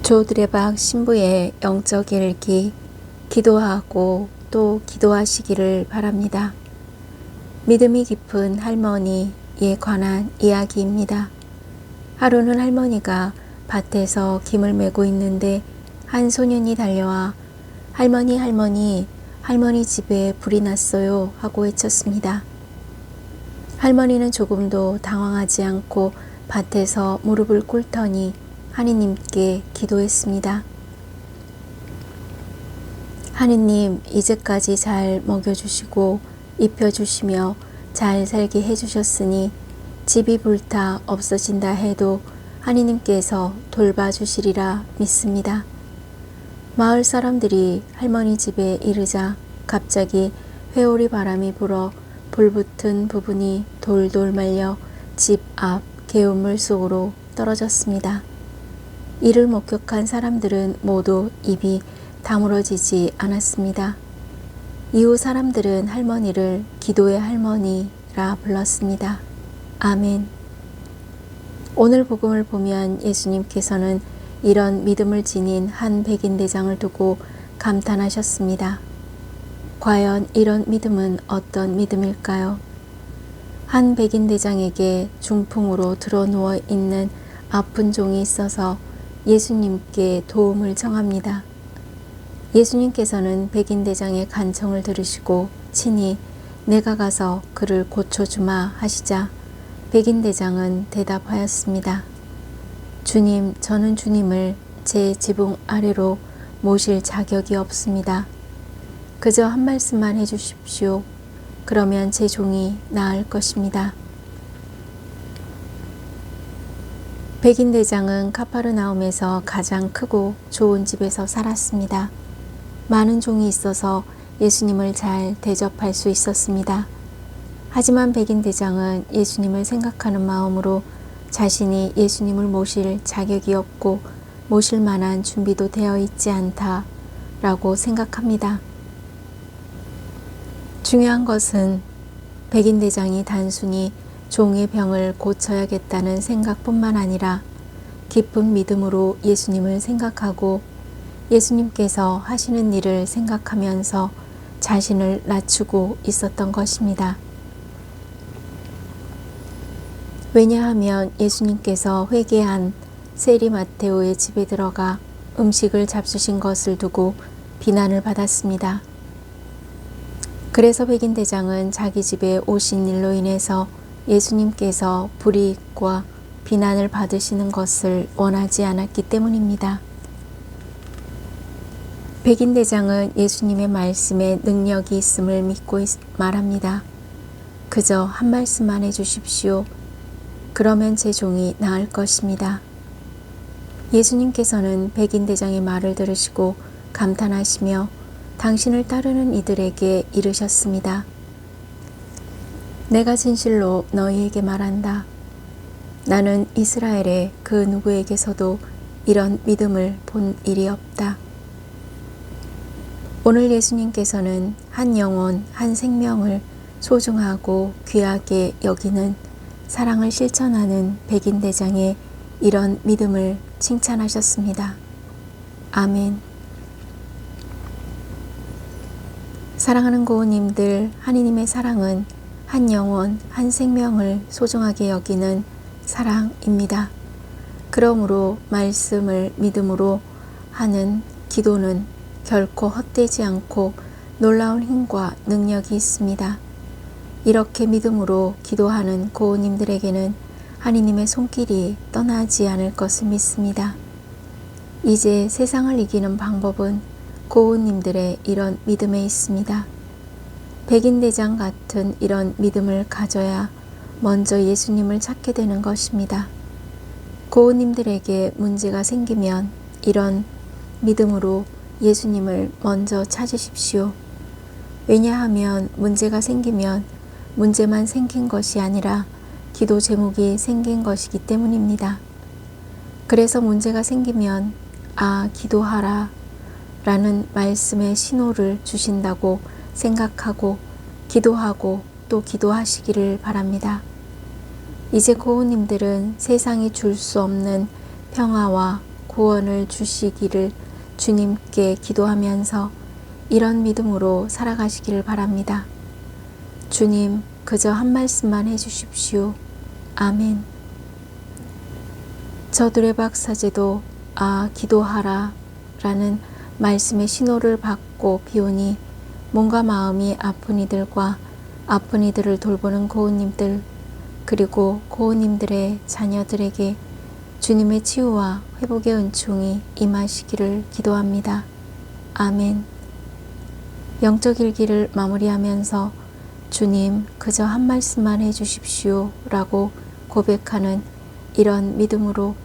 조드레박 신부의 영적 일기, 기도하고 또 기도하시기를 바랍니다. 믿음이 깊은 할머니에 관한 이야기입니다. 하루는 할머니가 밭에서 김을 메고 있는데 한 소년이 달려와 할머니 할머니 집에 불이 났어요 하고 외쳤습니다. 할머니는 조금도 당황하지 않고 밭에서 무릎을 꿇더니 하느님께 기도했습니다. 하느님, 이제까지 잘 먹여주시고 입혀주시며 잘 살게 해주셨으니 집이 불타 없어진다 해도 하느님께서 돌봐주시리라 믿습니다. 마을 사람들이 할머니 집에 이르자 갑자기 회오리 바람이 불어 불붙은 부분이 돌돌 말려 집 앞 개울물 속으로 떨어졌습니다. 이를 목격한 사람들은 모두 입이 다물어지지 않았습니다. 이후 사람들은 할머니를 기도의 할머니라 불렀습니다. 아멘. 오늘 복음을 보면 예수님께서는 이런 믿음을 지닌 한 백인대장을 두고 감탄하셨습니다. 과연 이런 믿음은 어떤 믿음일까요? 한 백인대장에게 중풍으로 드러누워 있는 아픈 종이 있어서 예수님께 도움을 청합니다. 예수님께서는 백인대장의 간청을 들으시고 친히 내가 가서 그를 고쳐주마 하시자 백인대장은 대답하였습니다. 주님, 저는 주님을 제 지붕 아래로 모실 자격이 없습니다. 그저 한 말씀만 해주십시오. 그러면 제 종이 나을 것입니다. 백인대장은 카파르나움에서 가장 크고 좋은 집에서 살았습니다. 많은 종이 있어서 예수님을 잘 대접할 수 있었습니다. 하지만 백인대장은 예수님을 생각하는 마음으로 자신이 예수님을 모실 자격이 없고 모실 만한 준비도 되어 있지 않다라고 생각합니다. 중요한 것은 백인대장이 단순히 종의 병을 고쳐야겠다는 생각뿐만 아니라 깊은 믿음으로 예수님을 생각하고 예수님께서 하시는 일을 생각하면서 자신을 낮추고 있었던 것입니다. 왜냐하면 예수님께서 회개한 세리 마테오의 집에 들어가 음식을 잡수신 것을 두고 비난을 받았습니다. 그래서 백인대장은 자기 집에 오신 일로 인해서 예수님께서 불이익과 비난을 받으시는 것을 원하지 않았기 때문입니다. 백인대장은 예수님의 말씀에 능력이 있음을 믿고 말합니다. 그저 한 말씀만 해주십시오. 그러면 제 종이 나을 것입니다. 예수님께서는 백인대장의 말을 들으시고 감탄하시며 당신을 따르는 이들에게 이르셨습니다. 내가 진실로 너희에게 말한다. 나는 이스라엘의 그 누구에게서도 이런 믿음을 본 일이 없다. 오늘 예수님께서는 한 영혼, 한 생명을 소중하고 귀하게 여기는 사랑을 실천하는 백인대장의 이런 믿음을 칭찬하셨습니다. 아멘. 사랑하는 고우님들, 하느님의 사랑은 한 영혼, 한 생명을 소중하게 여기는 사랑입니다. 그러므로 말씀을 믿음으로 하는 기도는 결코 헛되지 않고 놀라운 힘과 능력이 있습니다. 이렇게 믿음으로 기도하는 고우님들에게는 하느님의 손길이 떠나지 않을 것을 믿습니다. 이제 세상을 이기는 방법은 고우님들의 이런 믿음에 있습니다. 백인대장 같은 이런 믿음을 가져야 먼저 예수님을 찾게 되는 것입니다. 고우님들에게 문제가 생기면 이런 믿음으로 예수님을 먼저 찾으십시오. 왜냐하면 문제가 생기면 문제만 생긴 것이 아니라 기도 제목이 생긴 것이기 때문입니다. 그래서 문제가 생기면 기도하라 라는 말씀의 신호를 주신다고 생각하고 기도하고 또 기도하시기를 바랍니다. 이제 고우님들은 세상이 줄 수 없는 평화와 구원을 주시기를 주님께 기도하면서 이런 믿음으로 살아가시기를 바랍니다. 주님, 그저 한 말씀만 해주십시오. 아멘. 저두레박 사제도 기도하라 라는 말씀의 신호를 받고 비오니 몸과 마음이 아픈 이들과 아픈 이들을 돌보는 고은님들 그리고 고은님들의 자녀들에게 주님의 치유와 회복의 은총이 임하시기를 기도합니다. 아멘. 영적 일기를 마무리하면서 주님, 그저 한 말씀만 해주십시오 라고 고백하는 이런 믿음으로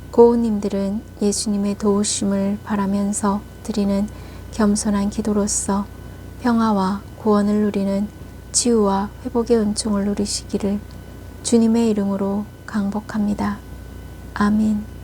고은님들은 예수님의 도우심을 바라면서 드리는 겸손한 기도로서 평화와 구원을 누리는 치유와 회복의 은총을 누리시기를 주님의 이름으로 강복합니다. 아멘.